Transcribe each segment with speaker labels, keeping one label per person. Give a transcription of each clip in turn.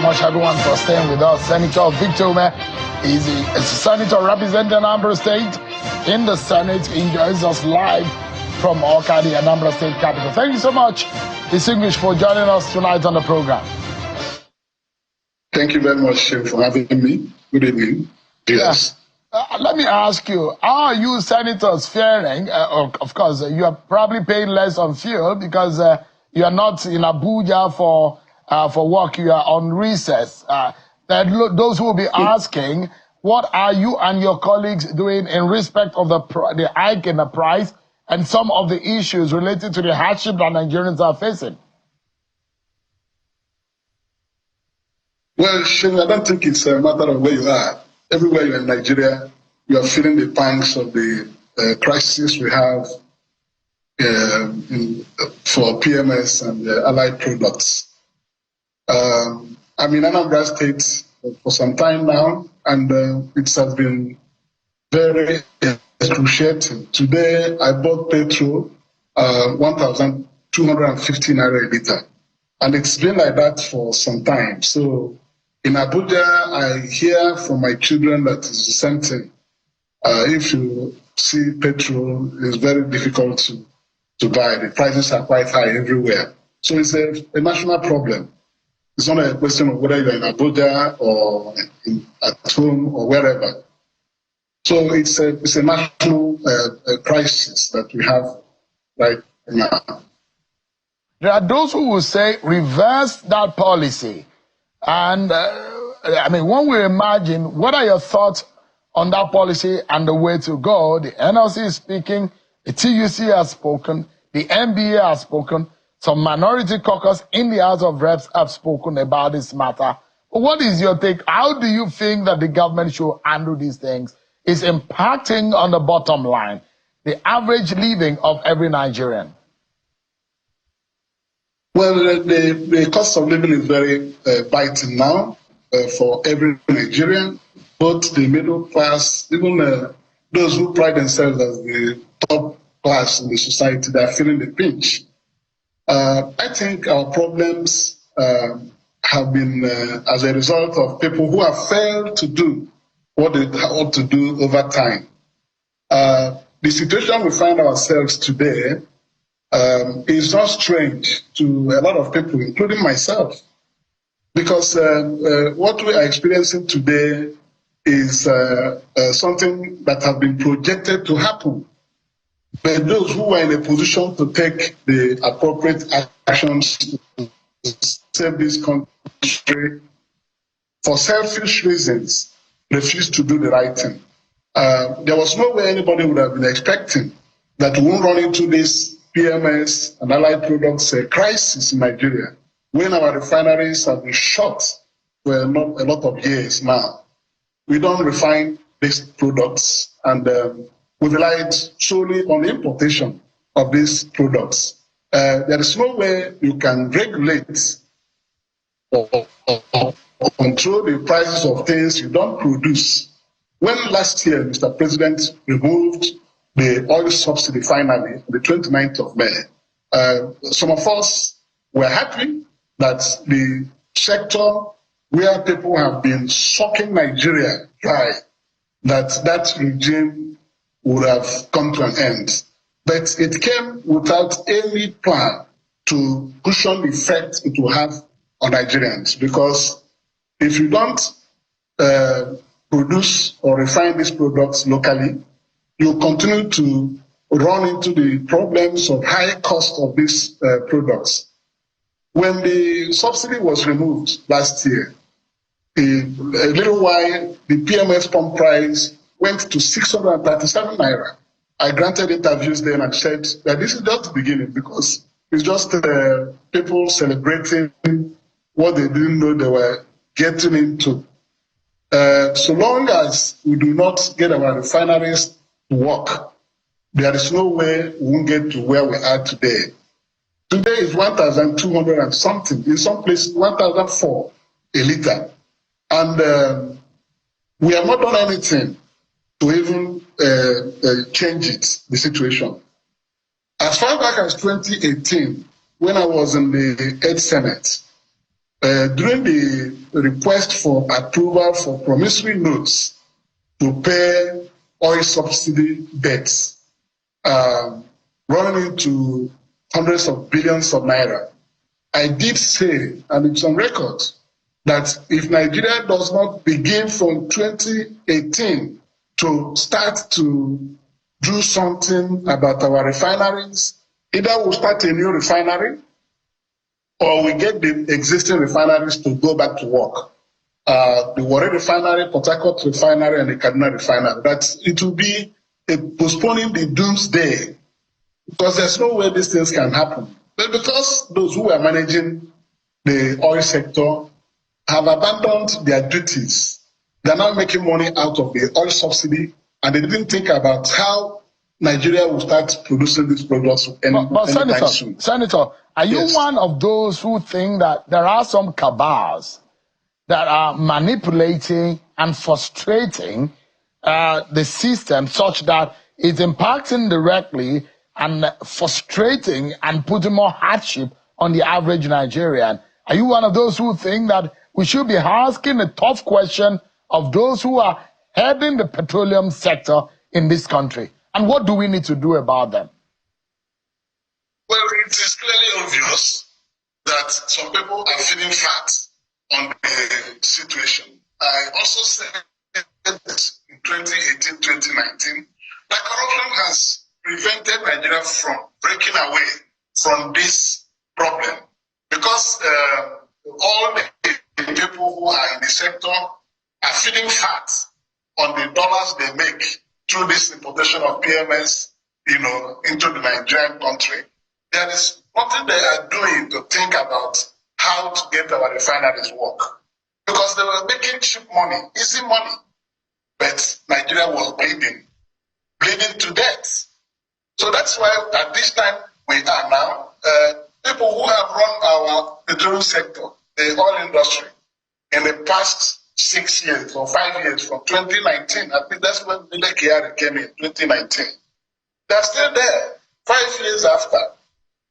Speaker 1: much, everyone, for staying with us. Senator Victor Umeh is a senator representing Anambra State in the Senate. He joins us live from Awka, the Anambra State capital. Thank you so much, Distinguished, for joining us tonight on the program.
Speaker 2: Thank you very much for having me. Good evening. Yes.
Speaker 1: Let me ask you, how are you senators faring? Of course, you are probably paying less on fuel because you are not in Abuja for work. You are on recess. Those who will be asking, what are you and your colleagues doing in respect of the hike in the price and some of the issues related to the hardship that Nigerians are facing?
Speaker 2: Well, Shane, I don't think it's a matter of where you are. Everywhere you're in Nigeria, you are feeling the pangs of the crisis we have for PMS and allied products. I'm in Anambra State for some time now, and it has been very excruciating. Today, I bought petrol 1,250 naira a liter, and it's been like that for some time. So in Abuja, I hear from my children that it's the same thing. If you see petrol, it's very difficult to buy. The prices are quite high everywhere. So it's a national problem. It's not a question of whether you're in Abuja or at home or wherever. So it's a national crisis that we have right now.
Speaker 1: There are those who will say reverse that policy. And when we imagine, what are your thoughts on that policy and the way to go? The NLC is speaking, the TUC has spoken, the NBA has spoken, some minority caucus in the House of Reps have spoken about this matter. But what is your take? How do you think that the government should handle these things? It's impacting on the bottom line, the average living of every Nigerian.
Speaker 2: Well, the cost of living is very biting now for every Nigerian, both the middle class, even those who pride themselves as the top class in the society, they are feeling the pinch. I think our problems have been as a result of people who have failed to do what they ought to do over time. The situation we find ourselves today is not strange to a lot of people, including myself, because what we are experiencing today is something that has been projected to happen. But those who are in a position to take the appropriate actions to save this country, for selfish reasons, refuse to do the right thing. There was no way anybody would have been expecting that we won't run into this PMS and allied products crisis in Nigeria when our refineries have been shut for a lot of years now. We don't refine these products, and we relied solely on the importation of these products. There is no way you can regulate or control the prices of things you don't produce. When last year, Mr. President removed the oil subsidy finally on the 29th of May, some of us were happy that the sector where people have been sucking Nigeria dry, that regime would have come to an end. But it came without any plan to cushion the effect it will have on Nigerians, because if you don't produce or refine these products locally, you continue to run into the problems of high cost of these products. When the subsidy was removed last year, a little while, the PMS pump price went to 637 naira. I granted interviews then and said that this is just the beginning, because it's just people celebrating what they didn't know they were getting into. So long as we do not get our refineries to work, there is no way we won't get to where we are today. Today is 1,200 and something, in some places 1,004 a liter. And we have not done anything to even change the situation. As far back as 2018, when I was in the 8th Senate, During the request for approval for promissory notes to pay oil subsidy debts, running into hundreds of billions of naira, I did say, and it's on record, that if Nigeria does not begin from 2018 to start to do something about our refineries, either we'll start a new refinery or we get the existing refineries to go back to work. The Warri refinery, Port Harcourt refinery, and the Kaduna refinery. That it will be postponing the doomsday, because there's no way these things can happen. But because those who are managing the oil sector have abandoned their duties, they're now making money out of the oil subsidy, and they didn't think about how Nigeria will start producing these products anytime soon.
Speaker 1: Senator, are you one of those who think that there are some cabals that are manipulating and frustrating the system such that it's impacting directly and frustrating and putting more hardship on the average Nigerian? Are you one of those who think that we should be asking a tough question of those who are heading the petroleum sector in this country? And what do we need to do about them?
Speaker 2: Well, it is clearly obvious that some people are feeling fat on the situation. I also said in 2018, 2019, that corruption has prevented Nigeria from breaking away from this problem, because all the people who are in the sector are feeling fat on the dollars they make through this importation of PMS, into the Nigerian country. There is nothing they are doing to think about how to get our refineries work, because they were making cheap money, easy money, but Nigeria was bleeding to death. So that's why at this time we are now, people who have run our petroleum sector, the oil industry, in the past 6 years or 5 years, from 2019, I think that's when Mile Kyari came in, 2019. They're still there. 5 years after,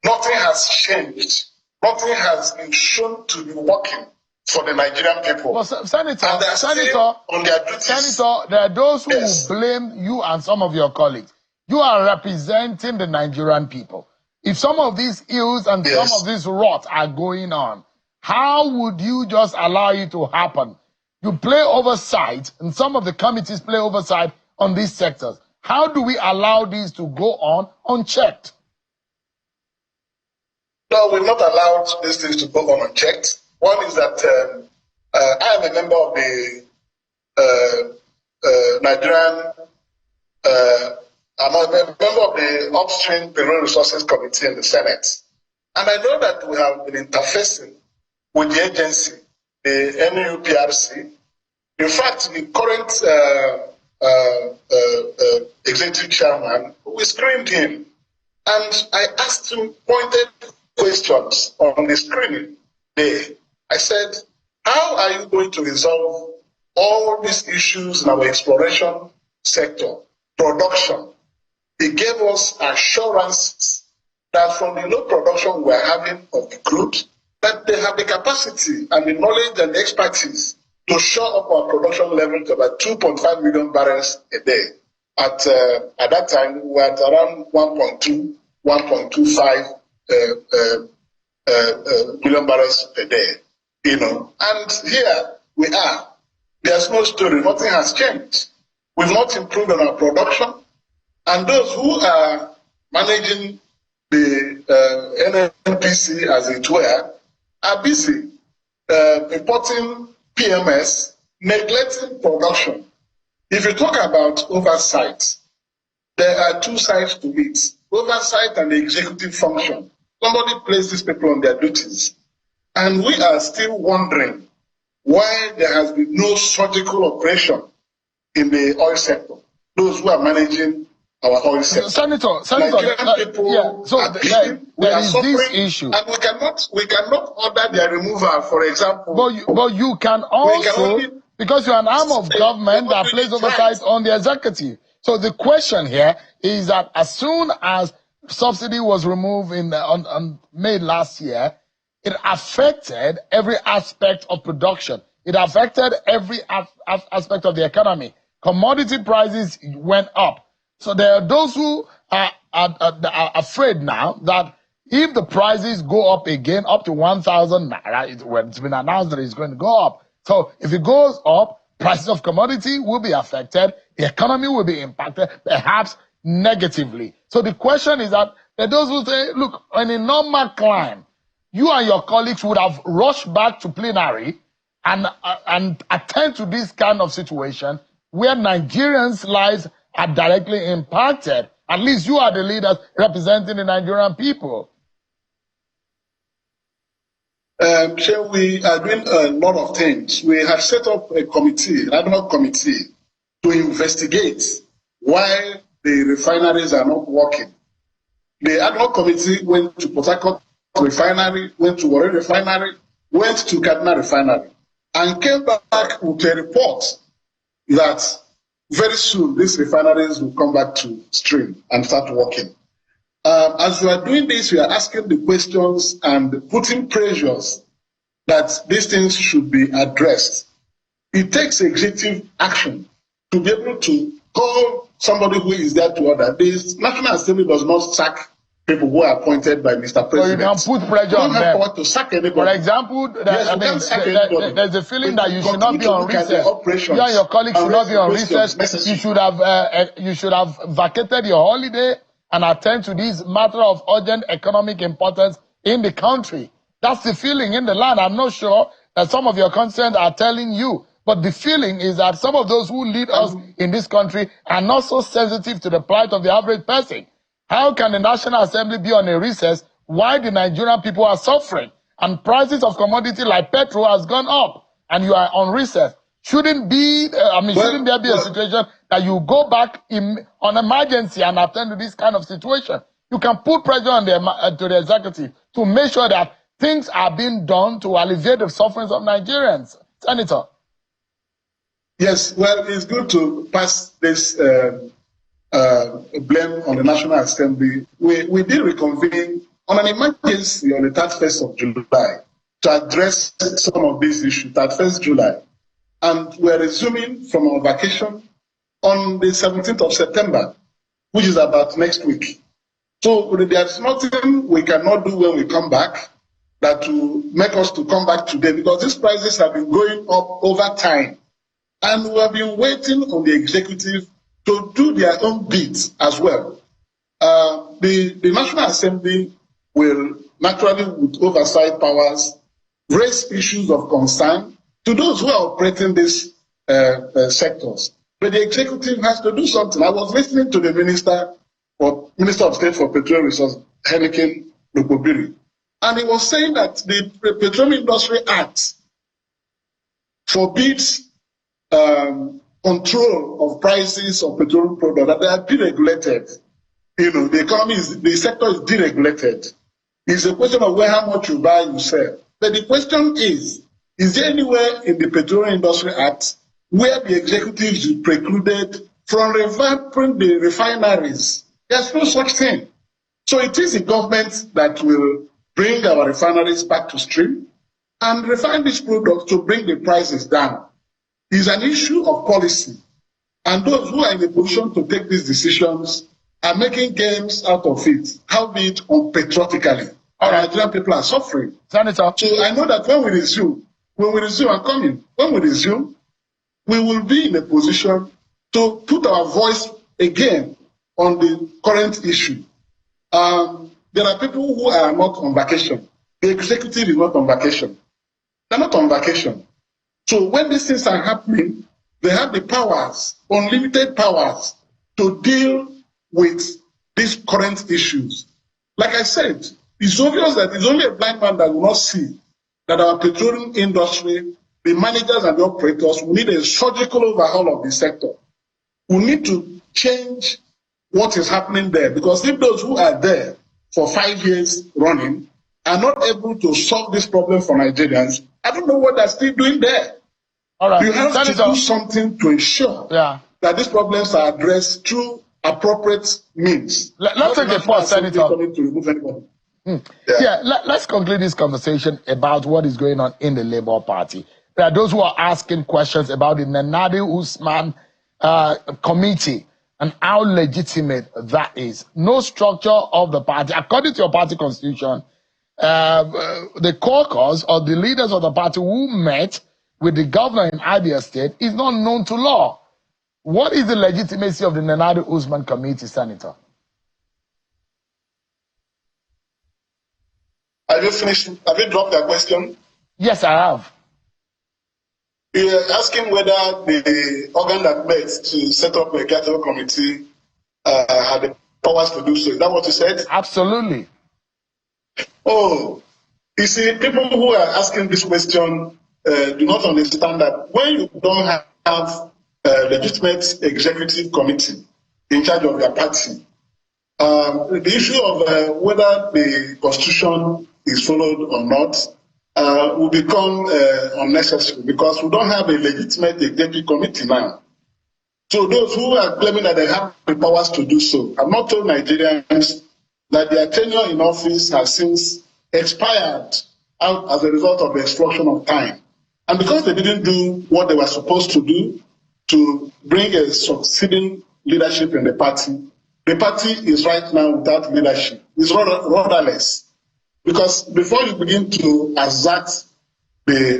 Speaker 2: nothing has changed. Nothing has been shown to be working for the Nigerian people.
Speaker 1: Well, Senator,
Speaker 2: and they're still on their duties.
Speaker 1: Senator, there are those who will blame you and some of your colleagues. You are representing the Nigerian people. If some of these ills and some of these rot are going on, how would you just allow it to happen? You play oversight, and some of the committees play oversight on these sectors. How do we allow these to go on unchecked?
Speaker 2: No, we've not allowed these things to go on unchecked. One is that I am a member of the Nigerian, I'm a member of the Upstream Petroleum Resources Committee in the Senate. And I know that we have been interfacing with the agency, the NUPRC. In fact, the current executive chairman, we screened him, and I asked him pointed questions on the screening day. I said, how are you going to resolve all these issues in our exploration sector, production? He gave us assurances that from the low production we're having of the crude, that they have the capacity and the knowledge and the expertise to shore up our production level to about 2.5 million barrels a day. At that time, we were at around 1.2, 1.25 million barrels a day. And here we are. There's no story. Nothing has changed. We've not improved on our production. And those who are managing the NNPC, as it were, are busy importing PMS, neglecting production. If you talk about oversight, there are two sides to it. Oversight and the executive function. Somebody places these people on their duties. And we are still wondering why there has been no surgical operation in the oil sector. Those who are managing our oil sector.
Speaker 1: Senator,
Speaker 2: people
Speaker 1: so
Speaker 2: are bleeding, we are
Speaker 1: is
Speaker 2: suffering,
Speaker 1: this issue.
Speaker 2: And we cannot order their removal, for example.
Speaker 1: But you can also, because you're an arm of government that plays oversight on the executive. So the question here is that as soon as subsidy was removed on May last year, it affected every aspect of production. It affected every aspect of the economy. Commodity prices went up. So there are those who are afraid now that if the prices go up again, up to 1,000 naira, it's been announced that it's going to go up. So if it goes up, prices of commodity will be affected, the economy will be impacted, perhaps negatively. So the question is that there are those who say, look, in a normal climb, you and your colleagues would have rushed back to plenary and attend to this kind of situation where Nigerians' lives are directly impacted. At least you are the leaders representing the Nigerian people.
Speaker 2: So we are doing a lot of things. We have set up a committee, an ad hoc committee, to investigate why the refineries are not working. The ad hoc committee went to Port Harcourt refinery, went to Warri refinery, went to Kaduna refinery, and came back with a report that very soon these refineries will come back to stream and start working. As we are doing this, we are asking the questions and putting pressures that these things should be addressed. It takes executive action to be able to call somebody who is there to order. The National Assembly does not sack people who are appointed by Mr. President.
Speaker 1: So you can put pressure on them.
Speaker 2: You don't have power to sack anybody.
Speaker 1: For example, there's a feeling that you should not be on recess. You and your colleagues should not be on recess. You should have vacated your holiday and attend to this matter of urgent economic importance in the country. That's the feeling in the land. I'm not sure that some of your constituents are telling you, but the feeling is that some of those who lead us in this country are not so sensitive to the plight of the average person. How can the National Assembly be on a recess while the Nigerian people are suffering and prices of commodity like petrol has gone up and you are on recess? Shouldn't there be a situation that you go back on emergency and attend to this kind of situation? You can put pressure on to the executive to make sure that things are being done to alleviate the sufferings of Nigerians. Senator.
Speaker 2: Yes, well, it's good to pass this blame on the National Assembly. We did reconvene on an emergency on the 31st of July to address some of these issues, 31st July. And we're resuming from our vacation on the 17th of September, which is about next week. So there's nothing we cannot do when we come back that will make us to come back today, because these prices have been going up over time. And we have been waiting on the executive to do their own bit as well. The National Assembly will naturally, with oversight powers, raise issues of concern to those who are operating these sectors. But the executive has to do something. I was listening to the Minister of State for Petroleum Resources, Henneken Lokobiri, and he was saying that the Petroleum Industry Act forbids control of prices of petroleum products, that they are deregulated. You know, the sector is deregulated. It's a question of how much you buy, you sell. But the question is there anywhere in the Petroleum Industry Act where the executives is precluded from revamping the refineries? There's no such thing. So it is the government that will bring our refineries back to stream and refine these products to bring the prices down. It's an issue of policy. And those who are in a position to take these decisions are making gains out of it, albeit unpatriotically. Our Nigerian people are suffering.
Speaker 1: Senator.
Speaker 2: So I know that when we resume, I'm coming, when we resume, we will be in a position to put our voice again on the current issue. There are people who are not on vacation. The executive is not on vacation. They're not on vacation. So when these things are happening, they have the powers, unlimited powers, to deal with these current issues. Like I said, it's obvious that it's only a blind man that will not see that our petroleum industry, the managers and the operators, will need a surgical overhaul of the sector. We need to change what is happening there, because if those who are there for 5 years running are not able to solve this problem for Nigerians, I don't know what they're still doing there.
Speaker 1: All right.
Speaker 2: You have to do something to ensure that these problems are addressed through appropriate means.
Speaker 1: Let's take a pause, Senator.
Speaker 2: To remove anybody.
Speaker 1: Yeah, let's conclude this conversation about what is going on in the Labour Party. There are those who are asking questions about the Nenadi Usman committee and how legitimate that is. No structure of the party. According to your party constitution, the caucus or the leaders of the party who met with the governor in Abia State is not known to law. What is the legitimacy of the Nenadi Usman committee, Senator?
Speaker 2: Have you finished? Have you dropped that question?
Speaker 1: Yes, I have.
Speaker 2: You're asking whether the organ that met to set up a capital committee had the powers to do so. Is that what you said?
Speaker 1: Absolutely.
Speaker 2: Oh, you see, people who are asking this question do not understand that when you don't have a legitimate executive committee in charge of your party, the issue of whether the constitution is followed or not will become unnecessary because we don't have a legitimate executive committee now. So those who are claiming that they have the powers to do so have not told Nigerians that their tenure in office has since expired out as a result of the extraction of time. And because they didn't do what they were supposed to do to bring a succeeding leadership in the party is right now without leadership. It's rudderless. Because before you begin to assert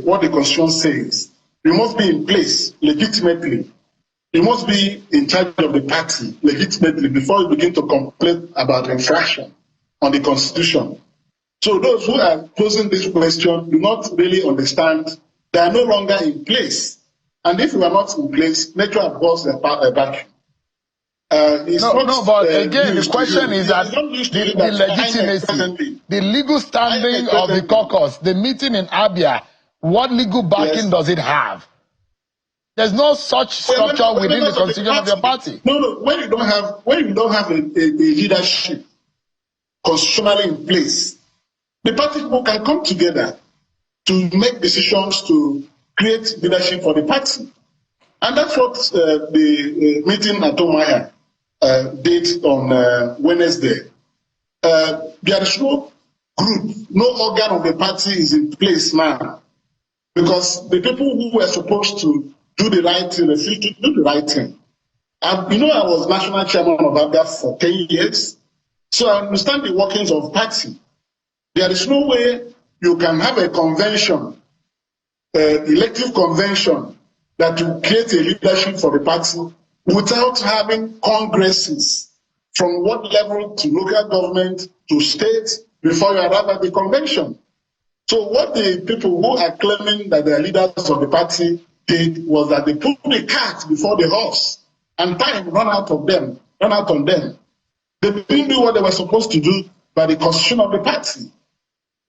Speaker 2: what the constitution says, you must be in place legitimately. You must be in charge of the party legitimately before you begin to complain about infraction on the constitution. So those who are posing this question do not really understand they are no longer in place. And if you are not in place, nature abhors a vacuum.
Speaker 1: But again, the question is that the legitimacy, the legal standing of the caucus, the meeting in Abia, what legal backing does it have? There's no such structure within the constitution of your party.
Speaker 2: No. When you don't have a leadership constitutionally in place, the party people can come together to make decisions to create leadership for the party. And that's what the meeting at Umeh did on Wednesday. There is no group, no organ of the party is in place now. Because the people who were supposed to do the right thing refused to do the right thing. And I was national chairman of Abia for 10 years. So I understand the workings of party. There is no way you can have a convention, elective convention, that will create a leadership for the party without having congresses from what level to local government to state before you arrive at the convention. So what the people who are claiming that they are leaders of the party did was that they put the cart before the horse and time ran out on them. They didn't do what they were supposed to do by the constitution of the party.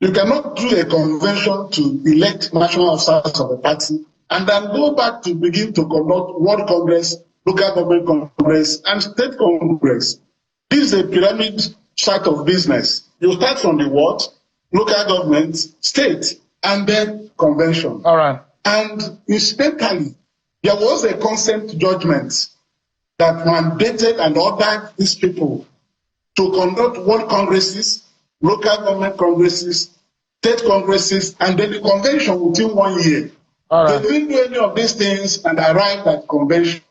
Speaker 2: You cannot do a convention to elect national officers of the party and then go back to begin to conduct World Congress, local government congress, and state congress. This is a pyramid site of business. You start from the what? Local government, state, and then convention.
Speaker 1: All right.
Speaker 2: And incidentally, there was a consent judgment that mandated and ordered these people to conduct world congresses, local government congresses, state congresses, and then the convention within 1 year.
Speaker 1: All right.
Speaker 2: They didn't do any of these things and arrived at convention.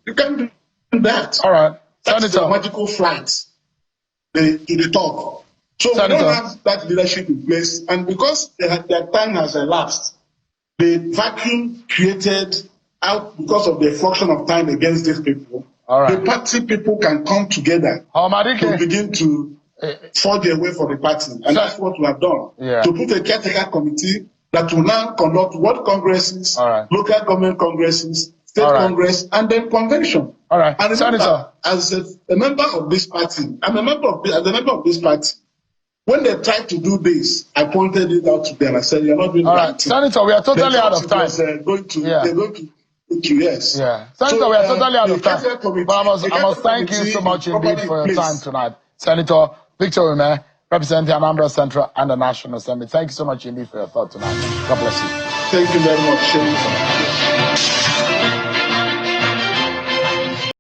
Speaker 2: You can't do that.
Speaker 1: All right.
Speaker 2: That's the magical flight to the top. So we don't have that leadership in place, and because their time has elapsed, the vacuum created out because of the function of time against these people.
Speaker 1: All right.
Speaker 2: The party people can come together to begin to forge a way for the party, and that's what we have done.
Speaker 1: Yeah.
Speaker 2: To put a caretaker committee that will now conduct world congresses, local government congresses, state congress, and then convention.
Speaker 1: All right.
Speaker 2: And remember, as a member of this party, as a member of this party, when they tried to do this, I pointed it out to them. I said, "You're not doing the right thing."
Speaker 1: Senator, we are totally out of time.
Speaker 2: They're going to yes.
Speaker 1: Yeah. Senator, we are totally out of time. But I must thank you so much indeed for your time tonight. Senator Victor Umeh, representing Anambra Central and the National Assembly. Thank you so much indeed for your thought tonight. God bless you.
Speaker 2: Thank you very much.